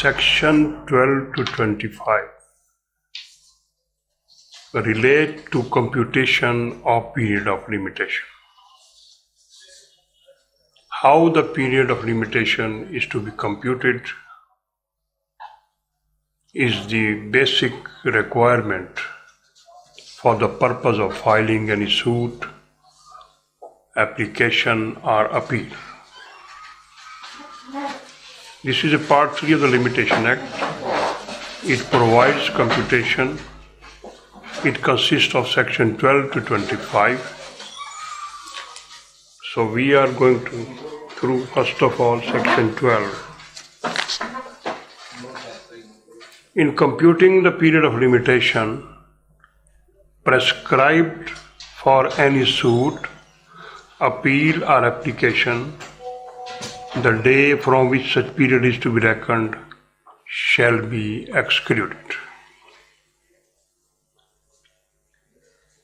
Section 12 to 25 relate to computation of period of limitation. How the period of limitation is to be computed is the basic requirement for the purpose of filing any suit, application or appeal. This is a part 3 of the Limitation Act. It provides computation. It consists of section 12 to 25. So we are going through first of all section 12. In computing the period of limitation prescribed for any suit, appeal or application, the day from which such period is to be reckoned shall be excluded.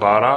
12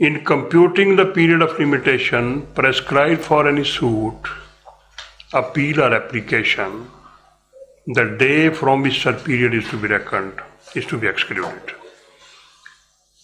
In computing the period of limitation prescribed for any suit, appeal or application, the day from which such period is to be reckoned is to be excluded.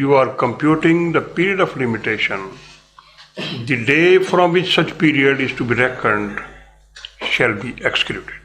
you are computing the period of limitation, the day from which such period is to be reckoned shall be excluded.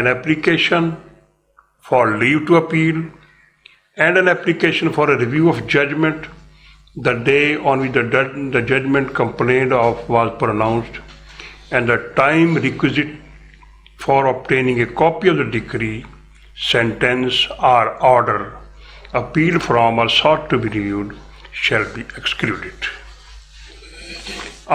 an application for leave to appeal, and an application for a review of judgment, the day on which the judgment complained of was pronounced, and the time requisite for obtaining a copy of the decree, sentence, or order appealed from or sought to be reviewed shall be excluded.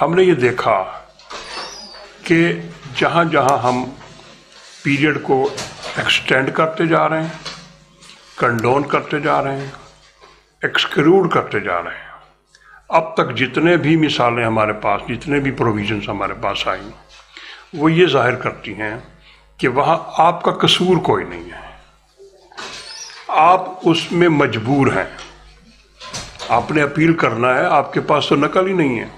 ہم نے یہ دیکھا کہ جہاں جہاں ہم period کو extend کرتے جا رہے ہیں، کنڈون کرتے جا رہے ہیں، ایکسکلوڈ کرتے جا رہے ہیں، اب تک جتنے بھی مثالیں ہمارے پاس، جتنے بھی پروویژنس ہمارے پاس آئیں، وہ یہ ظاہر کرتی ہیں کہ وہاں آپ کا قصور کوئی نہیں ہے، آپ اس میں مجبور ہیں، آپ نے اپیل کرنا ہے، آپ کے پاس تو نقل ہی نہیں ہے،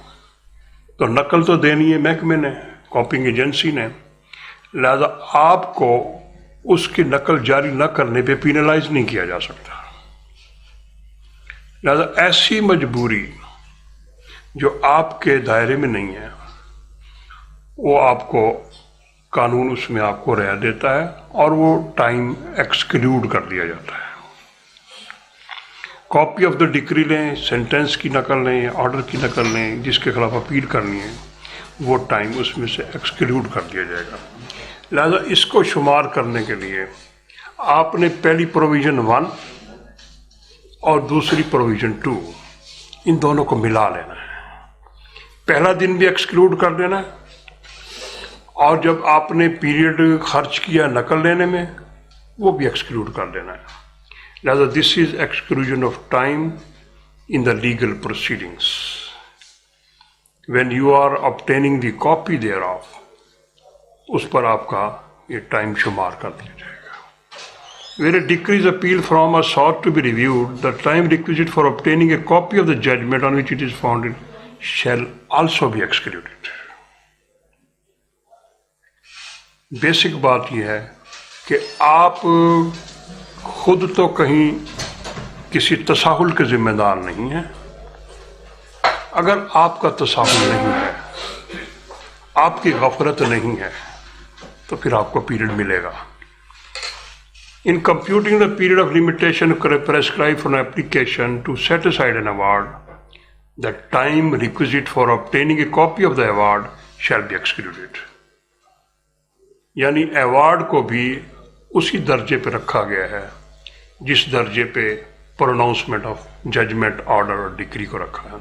تو نقل تو دینی ہے محکمے نے، کاپنگ ایجنسی نے، لہذا آپ کو اس کی نقل جاری نہ کرنے پہ پینلائز نہیں کیا جا سکتا۔ لہذا ایسی مجبوری جو آپ کے دائرے میں نہیں ہے، وہ آپ کو قانون اس میں آپ کو رعایت دیتا ہے اور وہ ٹائم ایکسکلوڈ کر دیا جاتا ہے۔ کاپی آف دا ڈکری لیں، سینٹنس کی نقل لیں، آرڈر کی نقل لیں، جس کے خلاف اپیل کرنی ہے، وہ ٹائم اس میں سے ایکسکلوڈ کر دیا جائے گا۔ لہذا اس کو شمار کرنے کے لیے آپ نے پہلی پروویژن 1 اور دوسری پروویژن 2 ان دونوں کو ملا لینا ہے۔ پہلا دن بھی ایکسکلوڈ کر دینا ہے، اور جب آپ نے پیریڈ خرچ کیا نقل لینے میں، وہ بھی ایکسکلوڈ کر دینا ہے۔ لہذا this is exclusion of time in the legal proceedings when you are obtaining the copy thereof آف، اس پر آپ کا یہ ٹائم شمار کر دیا جائے گا۔ Where a decree is appealed from or sought to be reviewed, the time requisite for obtaining a copy of the judgment on which it is founded shall also be excluded. Basic بات یہ ہے کہ آپ خود تو کہیں کسی تساہل کے ذمہ دار نہیں ہیں۔ اگر آپ کا تساہل نہیں ہے، آپ کی غفلت نہیں ہے، تو پھر آپ کو پیریڈ ملے گا۔ In computing the period of limitation prescribed for an application to set aside an award, the time requisite for obtaining a copy of the award shall be excluded. یعنی ایوارڈ کو بھی اسی درجے پہ رکھا گیا ہے جس درجے پہ پروناؤنسمنٹ آف ججمنٹ، آرڈر اور ڈکری کو رکھا ہے۔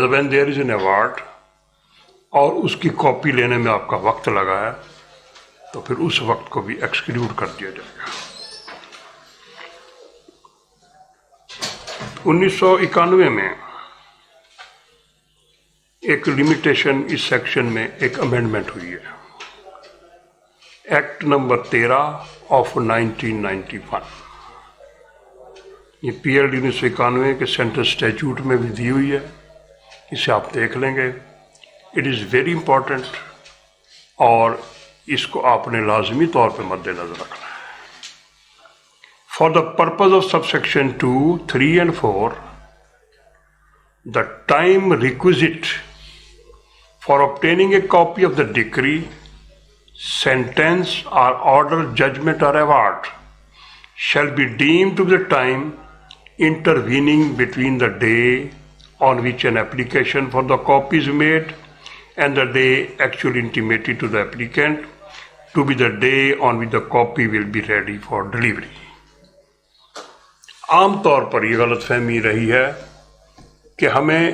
when there is an award اور اس کی کاپی لینے میں آپ کا وقت لگا ہے، تو پھر اس وقت کو بھی ایکسکلوڈ کر دیا جائے گا۔ 1991 میں ایک لمیٹیشن اس سیکشن میں ایک امینڈمنٹ ہوئی ہے، ایکٹ نمبر 13 آف 1991۔ یہ پی ایل ڈی 1991 کے سینٹرل اسٹیچوٹ میں بھی دی ہوئی ہے، اسے آپ دیکھ لیں گے۔ اٹ از ویری امپورٹنٹ، اور اس کو آپ نے لازمی طور پہ مد نظر رکھنا ہے۔ For the purpose of sub section 2, 3 and 4, the time requisite for obtaining a copy of the decree, sentence or order, judgment or award shall be deemed to be the time intervening between the day on which an application for the copy is made and the day actually intimated to the applicant to be the day on which the copy will be ready for delivery. عام طور پر یہ غلط فہمی رہی ہے کہ ہمیں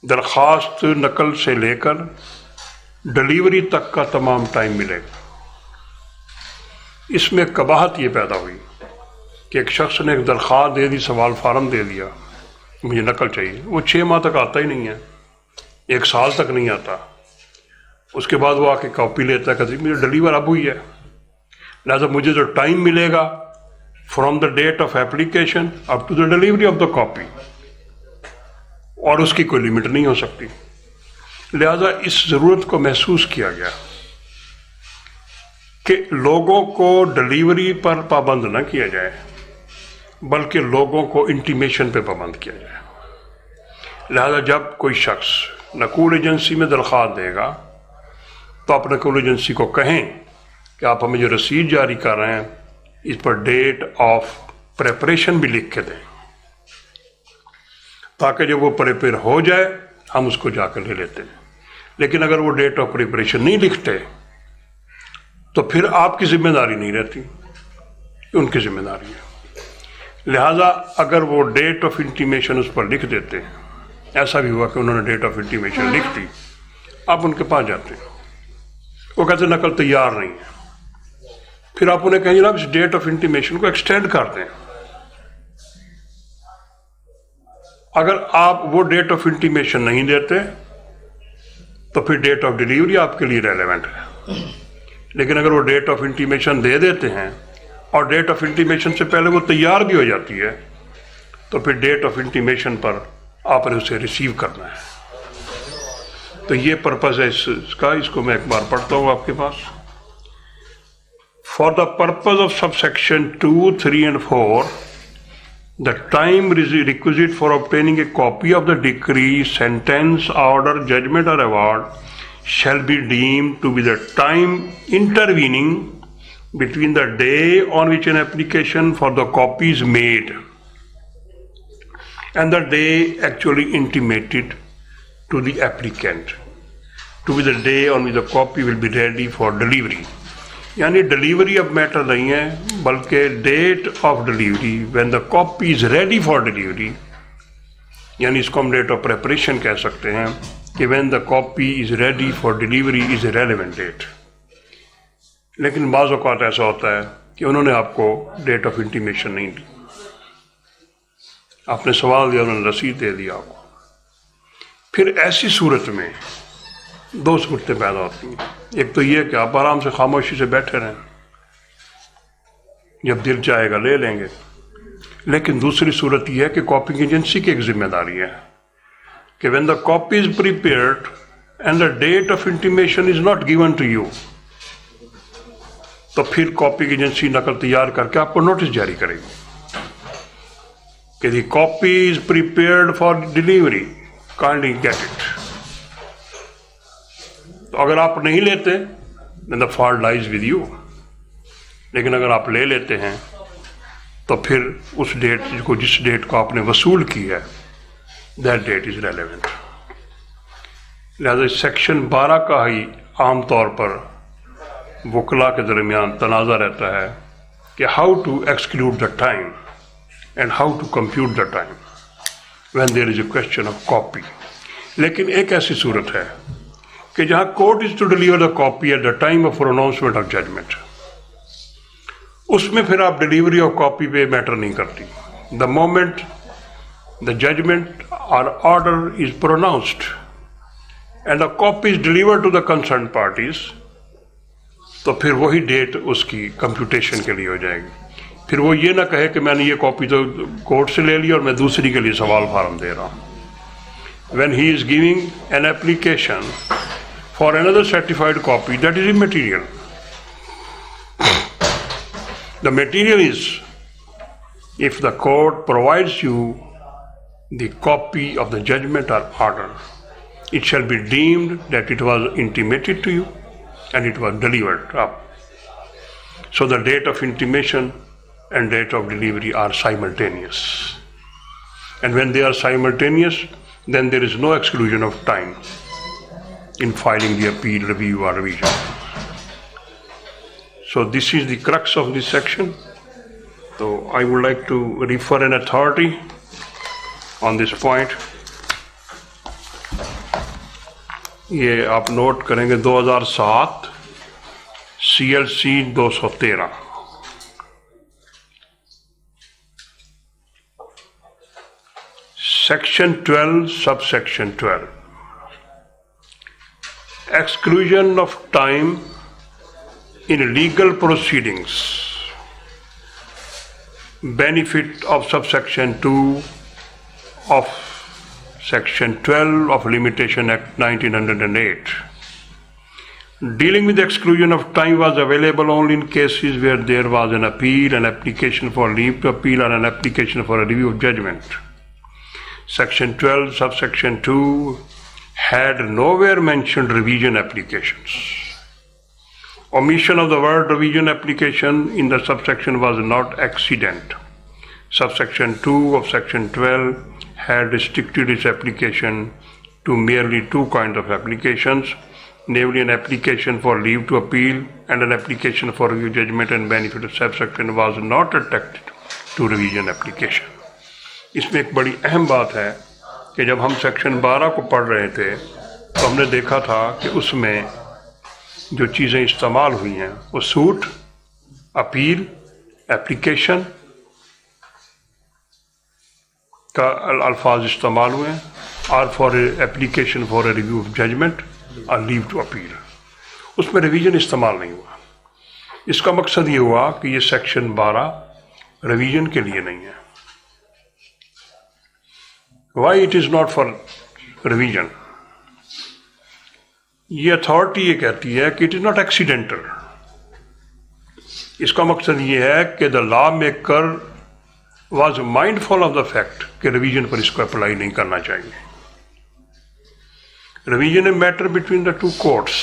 درخواست نقل سے لے کر ڈلیوری تک کا تمام ٹائم ملے گا۔ اس میں قباحت یہ پیدا ہوئی کہ ایک شخص نے ایک درخواست دے دی، سوال فارم دے دیا، مجھے نقل چاہیے، وہ 6 ماہ تک آتا ہی نہیں ہے، 1 سال تک نہیں آتا۔ اس کے بعد وہ آ کے کاپی لیتا ہے، کہتے مجھے ڈلیور اب ہوئی ہے، لہٰذا مجھے جو ٹائم ملے گا from the date of application up to the delivery of the copy, اور اس کی کوئی لمٹ نہیں ہو سکتی۔ لہذا اس ضرورت کو محسوس کیا گیا کہ لوگوں کو ڈلیوری پر پابند نہ کیا جائے، بلکہ لوگوں کو انٹیمیشن پہ پابند کیا جائے۔ لہذا جب کوئی شخص نقول ایجنسی میں درخواست دے گا تو آپ نقول ایجنسی کو کہیں کہ آپ ہمیں جو رسید جاری کر رہے ہیں اس پر ڈیٹ آف پریپریشن بھی لکھ کے دیں، تاکہ جب وہ پریپیئر ہو جائے ہم اس کو جا کر لے لیتے ہیں۔ لیکن اگر وہ ڈیٹ آف پریپریشن نہیں لکھتے تو پھر آپ کی ذمہ داری نہیں رہتی، ان کی ذمہ داری ہے۔ لہذا اگر وہ ڈیٹ آف انٹیمیشن اس پر لکھ دیتے ہیں ایسا بھی ہوا کہ انہوں نے ڈیٹ آف انٹیمیشن لکھ دی، آپ ان کے پاس جاتے ہیں، وہ کہتے ہیں نقل تیار نہیں ہے، پھر آپ انہیں کہیں جناب اس ڈیٹ آف انٹیمیشن کو ایکسٹینڈ کر دیں. اگر آپ وہ ڈیٹ آف انٹیمیشن نہیں دیتے تو پھر ڈیٹ آف ڈیلیوری آپ کے لیے ریلیونٹ ہے. لیکن اگر وہ ڈیٹ آف انٹیمیشن دے دیتے ہیں اور ڈیٹ آف انٹیمیشن سے پہلے وہ تیار بھی ہو جاتی ہے تو پھر ڈیٹ آف انٹیمیشن پر آپ نے اسے ریسیو کرنا ہے. تو یہ پرپز ہے اس کا، اس کو میں ایک بار پڑھتا ہوں آپ کے پاس. For the purpose of sub section 2, 3 and 4, the time requisite for obtaining a copy of the decree, sentence, order, judgment or award shall be deemed to be the time intervening between the day on which an application for the copy is made and the day actually intimated to the applicant, to be the day on which the copy will be ready for delivery. یعنی delivery اب matter نہیں ہے بلکہ date of delivery when the copy is ready for delivery, یعنی اس کو ہم date of preparation کہہ سکتے ہیں کہ when the copy is ready for delivery is a relevant date. لیکن بعض اوقات ایسا ہوتا ہے کہ انہوں نے آپ کو ڈیٹ آف انٹیمیشن نہیں دی، آپ نے سوال دیا، انہوں نے رسید دے دیا آپ کو. پھر ایسی صورت میں دو صورتیں پیدا ہوتی ہیں. ایک تو یہ کہ آپ آرام سے خاموشی سے بیٹھے رہیں، جب دل چاہے گا لے لیں گے. لیکن دوسری صورت یہ ہے کہ کاپنگ ایجنسی کی ایک ذمہ داری ہے کہ when the copy is prepared and the date of intimation is not given to you، تو پھر کاپنگ ایجنسی نقل تیار کر کے آپ کو نوٹس جاری کرے گی کہ the copy is prepared for delivery, kindly get it. تو اگر آپ نہیں لیتے then the fault lies with you. لیکن اگر آپ لے لیتے ہیں تو پھر اس ڈیٹ کو، جس ڈیٹ کو آپ نے وصول کی ہے، that date is relevant. لہذا سیکشن 12 کا ہی عام طور پر وکلاء کے درمیان تنازع رہتا ہے کہ how to exclude the time and how to compute the time when there is a question of copy. لیکن ایک ایسی صورت ہے کہ جہاں court is to deliver the copy at the time of pronouncement of judgment, اس میں پھر آپ ڈیلیوری آف کاپی پہ میٹر نہیں کرتی. دا مومنٹ دا ججمنٹ اور order is pronounced and the copy is delivered to the concern parties, تو پھر وہی ڈیٹ اس کی کمپیوٹیشن کے لیے ہو جائے گی. پھر وہ یہ نہ کہے کہ میں نے یہ کاپی تو کورٹ سے لے لی اور میں دوسری کے لیے سوال فارم دے رہا ہوں. When he is giving an application for another certified copy, that is immaterial. The material is if the court provides you the copy of the judgment or order, it shall be deemed that it was intimated to you and it was delivered up. So the date of intimation and date of delivery are simultaneous. And when they are simultaneous, then there is no exclusion of time in filing the appeal, review or revision. So this is the crux of this section. So I would like to refer an authority on this point. یہ آپ note کریں گے 2007 CLC 213. Section 12, subsection 12. Exclusion of time in legal proceedings. Benefit of subsection 2 of Section 12 of Limitation Act 1908. Dealing with the exclusion of time was available only in cases where there was an appeal, an application for leave to appeal, or an application for a review of judgment. Section 12, subsection 2 had nowhere mentioned revision applications. Omission of the word revision application in the subsection was not accident. Subsection 2 of Section 12 had restricted its application to merely two kinds of applications, namely an application for leave to appeal and an application for review judgment, and benefit of subsection was not attached to revision application. اس میں ایک بڑی اہم بات ہے کہ جب ہم section 12 کو پڑھ رہے تھے تو ہم نے دیکھا تھا کہ اس میں جو چیزیں استعمال ہوئی ہیں وہ سوٹ، اپیل، ایپلیکیشن کا الفاظ استعمال ہوئے ہیں، اور for application for a review of judgement اور لیو ٹو اپیل، اس میں ریویژن استعمال نہیں ہوا۔ اس کا مقصد یہ ہوا کہ یہ سیکشن 12 ریویژن کے لیے نہیں ہے۔ Why it is not for revision? یہ اتھارٹی یہ کہتی ہے کہ اٹ از ناٹ ایکسیڈنٹل۔ اس کا مقصد یہ ہے کہ the law maker was mindful of the fact کہ ریویژن پر اس کو اپلائی نہیں کرنا چاہیے۔ Revision a matter between the two courts,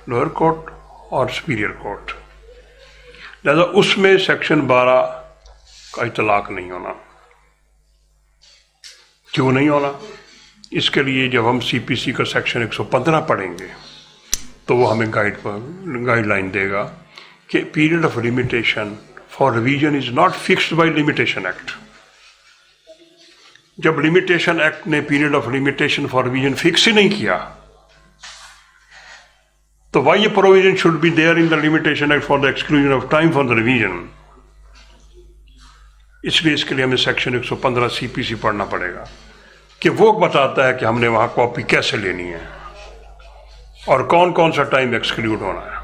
lower court اور سپیریئر کورٹ، لہذا اس میں سیکشن 12 کا اطلاق نہیں ہونا۔ کیوں نہیں ہونا؟ اس کے لیے جب ہم سی پی سی کا سیکشن 115 پڑھیں گے تو وہ ہمیں گائیڈ لائن دے گا کہ period of limitation for revision is not fixed by limitation act. جب لمیٹیشن ایکٹ نے period of limitation for revision fix ہی نہیں کیا تو why a provision should be there in the limitation act for the exclusion of time for the revision? اس لیے اس کے لیے ہمیں سیکشن 115 سی پی سی پڑھنا پڑے گا کہ وہ بتاتا ہے کہ ہم نے وہاں کاپی کیسے لینی ہے اور کون کون سا ٹائم ایکسکلوڈ ہونا ہے۔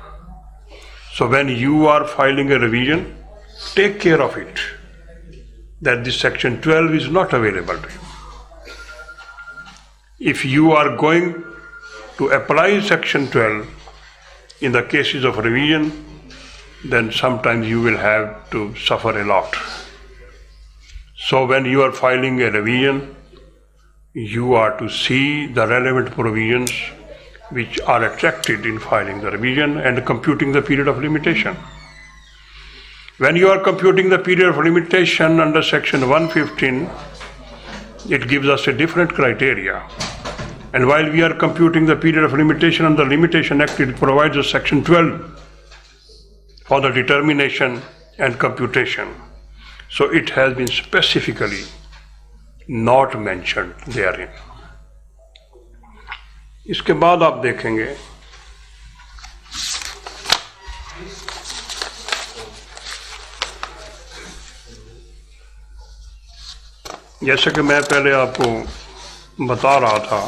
So when you are filing a revision, take care of it, that this section 12 is not available to you. If you are going to apply section 12 in the cases of revision, then sometimes you will have to suffer a lot. So when you are filing a revision, you are to see the relevant provisions which are attracted in filing the revision and computing the period of limitation. When you are computing the period of limitation under section 115, it gives us a different criteria. And while we are computing the period of limitation under Limitation Act, it provides a section 12 for the determination and computation. So it has been specifically not mentioned therein. اس کے بعد آپ دیکھیں گے جیسا کہ میں پہلے آپ کو بتا رہا تھا